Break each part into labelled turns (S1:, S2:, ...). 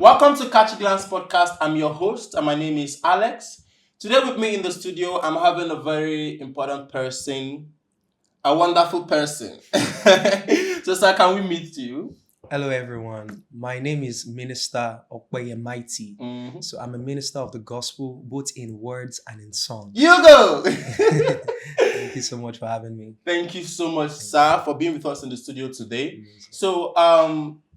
S1: Welcome to Catch a Glance podcast. I'm your host, and my name is Alex. Today, with me in the studio, I'm having a very important person, a wonderful person. So, sir, can we meet you?
S2: Hello, everyone. My name is Minister Okpeye Mighty. So I'm a minister of the gospel, both in words and in song.
S1: You go!
S2: Thank you so much for having me.
S1: Thank you so much, sir, for being with us in the studio today. So,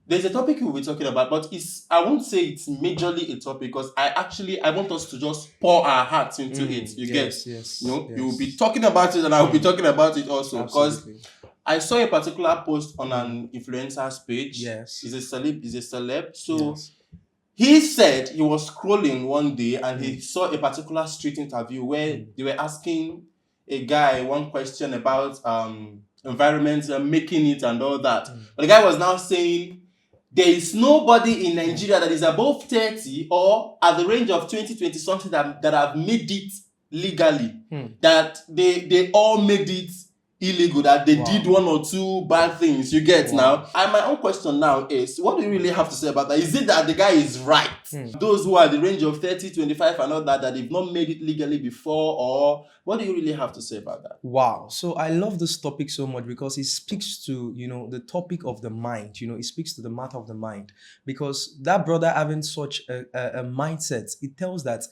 S1: there's a topic we'll be talking about, but I won't say it's majorly a topic because I want us to just pour our hearts into it. You get?
S2: Yes.
S1: You will be talking about it, and I will be talking about it also because
S2: Absolutely.
S1: I saw a particular post on an influencer's page.
S2: Yes.
S1: He's a celeb. So
S2: Yes.
S1: he said he was scrolling one day and he saw a particular street interview where they were asking a guy one question about environment and making it and all that. But the guy was now saying there is nobody in Nigeria that is above 30 or at the range of 20 something that have made it legally. That they all made it illegal, that they did one or two bad things. You get now? And my own question now is, what do you really have to say about that? Is it that the guy is right? Those who are the range of 30, 25 and all that they've not made it legally before, or what do you really have to say about that?
S2: Wow. So I love this topic so much because it speaks to, the topic of the mind. It speaks to the matter of the mind. Because that brother having such a mindset, it tells that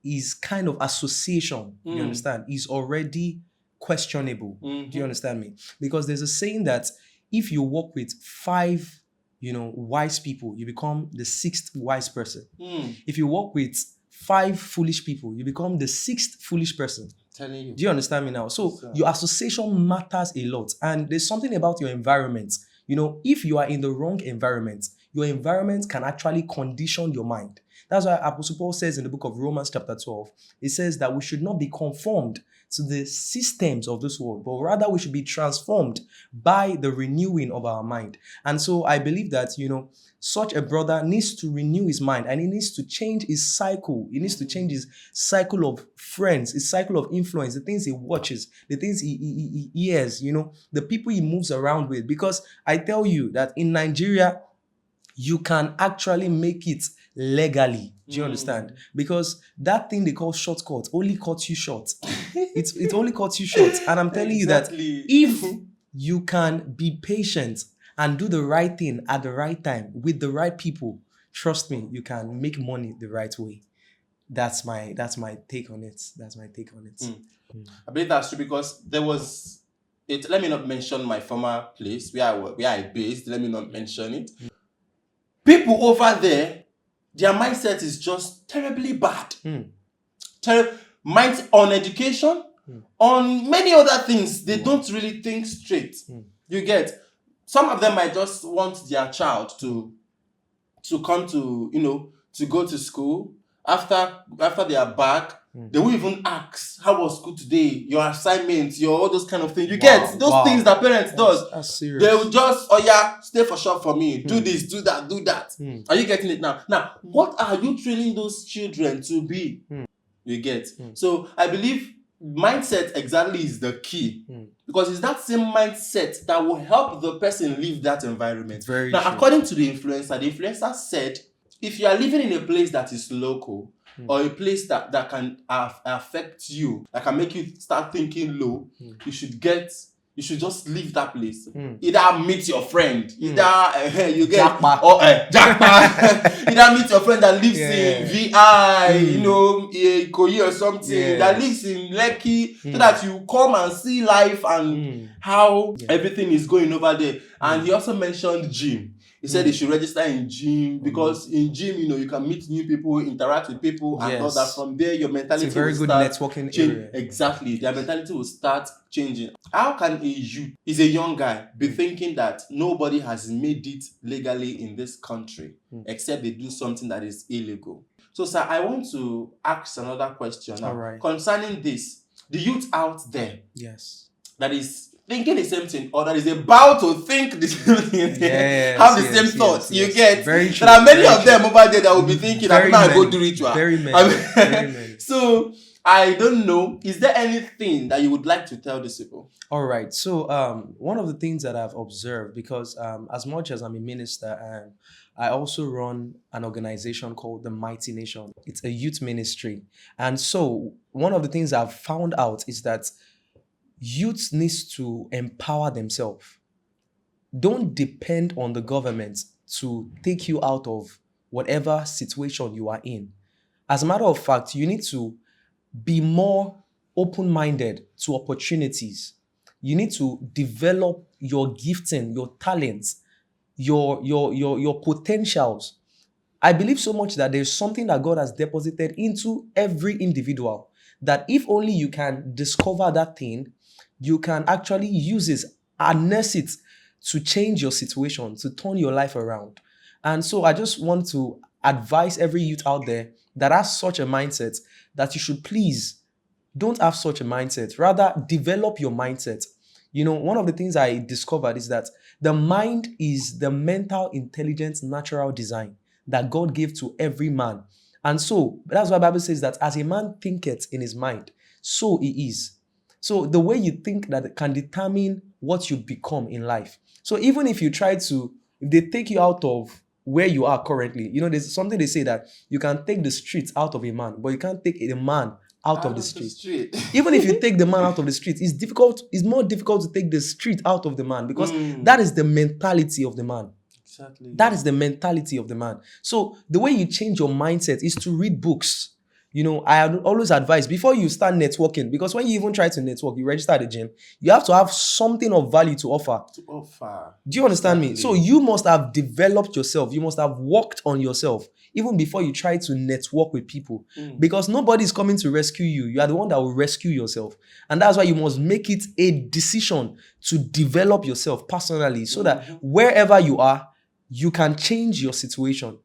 S2: his kind of association, you understand, is already questionable. Do you understand me? Because there's a saying that if you work with 5, wise people, you become the 6th wise person. If you work with 5 foolish people, you become the 6th foolish person.
S1: Telling you.
S2: Do you understand me now? So your association matters a lot. And there's something about your environment. If you are in the wrong environment, your environment can actually condition your mind. That's why Apostle Paul says in the book of Romans chapter 12, it says that we should not be conformed to the systems of this world, but rather we should be transformed by the renewing of our mind. And so I believe that, such a brother needs to renew his mind and he needs to change his cycle. He needs to change his cycle of friends, his cycle of influence, the things he watches, the things he hears, the people he moves around with. Because I tell you that in Nigeria, you can actually make it legally. Do you understand? Because that thing they call shortcut only cuts you short. It only cuts you short. And I'm telling you that if you can be patient and do the right thing at the right time with the right people, trust me, you can make money the right way. That's my take on it.
S1: I believe that's true because there was it. Let me not mention my former place where I based. Let me not mention it. People over there, their mindset is just terribly bad. Mind on education, on many other things, they don't really think straight. You get? Some of them might just want their child to come to, to go to school. After they are back, they will even ask, how was school today? Your assignments, all those kind of things. You get those things that parents does.
S2: That's serious.
S1: They will just, stay for shop for me. Do this, do that. Are you getting it now? Now, what are you training those children to be? You get? So I believe mindset exactly is the key. Because it's that same mindset that will help the person leave that environment.
S2: Very
S1: now,
S2: true.
S1: according to the influencer said, if you are living in a place that is local or a place that can affect you, that can make you start thinking low, you should just leave that place. Either meet your friend, either you get
S2: Jackpot.
S1: or jackpot. Either meet your friend that lives in VI, Ikoyi or something, that lives in Lekki, so that you come and see life and how everything is going over there. And he also mentioned gym. He said they should register in gym because in gym, you can meet new people, interact with people, and all that. From there, your mentality
S2: It's a very
S1: will
S2: good
S1: start
S2: networking
S1: change.
S2: area.
S1: Exactly, their mentality will start changing. How can a youth, is a young guy, be thinking that nobody has made it legally in this country except they do something that is illegal? So, sir, I want to ask another question now.
S2: All right.
S1: Concerning this. The youth out there that is thinking the same thing or that is about to think the same thing, have the same thoughts. You get?
S2: Very true.
S1: There are many of them over there that will be thinking, I'm going to go do ritual.
S2: Very many.
S1: So, I don't know. Is there anything that you would like to tell these people?
S2: All right. So one of the things that I've observed, because as much as I'm a minister and I also run an organization called the Mighty Nation. It's a youth ministry. And so one of the things I've found out is that youth needs to empower themselves. Don't depend on the government to take you out of whatever situation you are in. As a matter of fact, you need to be more open-minded to opportunities. You need to develop your gifting, your talents, your potentials. I believe so much that there's something that God has deposited into every individual, that if only you can discover that thing, you can actually use it, harness it to change your situation, to turn your life around. And so I just want to advise every youth out there that has such a mindset, that you should please don't have such a mindset. Rather, develop your mindset. One of the things I discovered is that the mind is the mental intelligence natural design that God gave to every man. And so that's why the Bible says that as a man thinketh in his mind, so he is. So the way you think that can determine what you become in life. So even if if they take you out of where you are currently, there's something they say that you can take the streets out of a man, but you can't take a man out of the street. Even if you take the man out of the street, it's more difficult to take the street out of the man, because that is the mentality of the man.
S1: Exactly.
S2: That is the mentality of the man. So the way you change your mindset is to read books. I always advise before you start networking, because when you even try to network, you register at the gym, you have to have something of value to offer. Do you understand me? So you must have developed yourself. You must have worked on yourself even before you try to network with people, because nobody is coming to rescue you. You are the one that will rescue yourself. And that's why you must make it a decision to develop yourself personally, so that wherever you are, you can change your situation.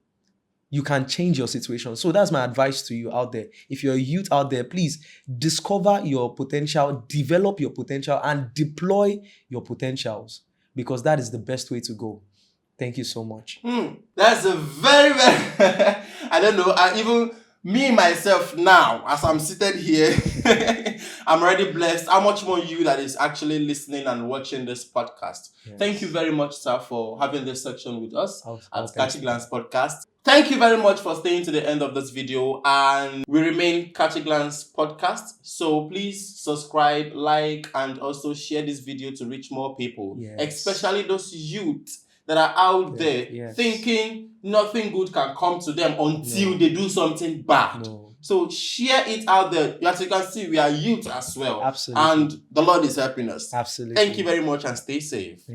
S2: You can change your situation. So that's my advice to you out there. If you're a youth out there, please discover your potential, develop your potential, and deploy your potentials, because that is the best way to go. Thank you so much.
S1: That's a very, very, I don't know, even me, myself now, as I'm seated here, I'm already blessed. How much more you that is actually listening and watching this podcast. Yes. Thank you very much, sir, for having this section with us at Catch a Glance Podcast. Thank you very much for staying to the end of this video, and we remain Catch a Glance Podcast. So please subscribe, like, and also share this video to reach more people, especially those youth that are out there thinking nothing good can come to them until they do something bad. So share it out there. As you can see, we are youth as well.
S2: Absolutely.
S1: And the Lord is helping us.
S2: Absolutely.
S1: Thank you very much, and stay safe.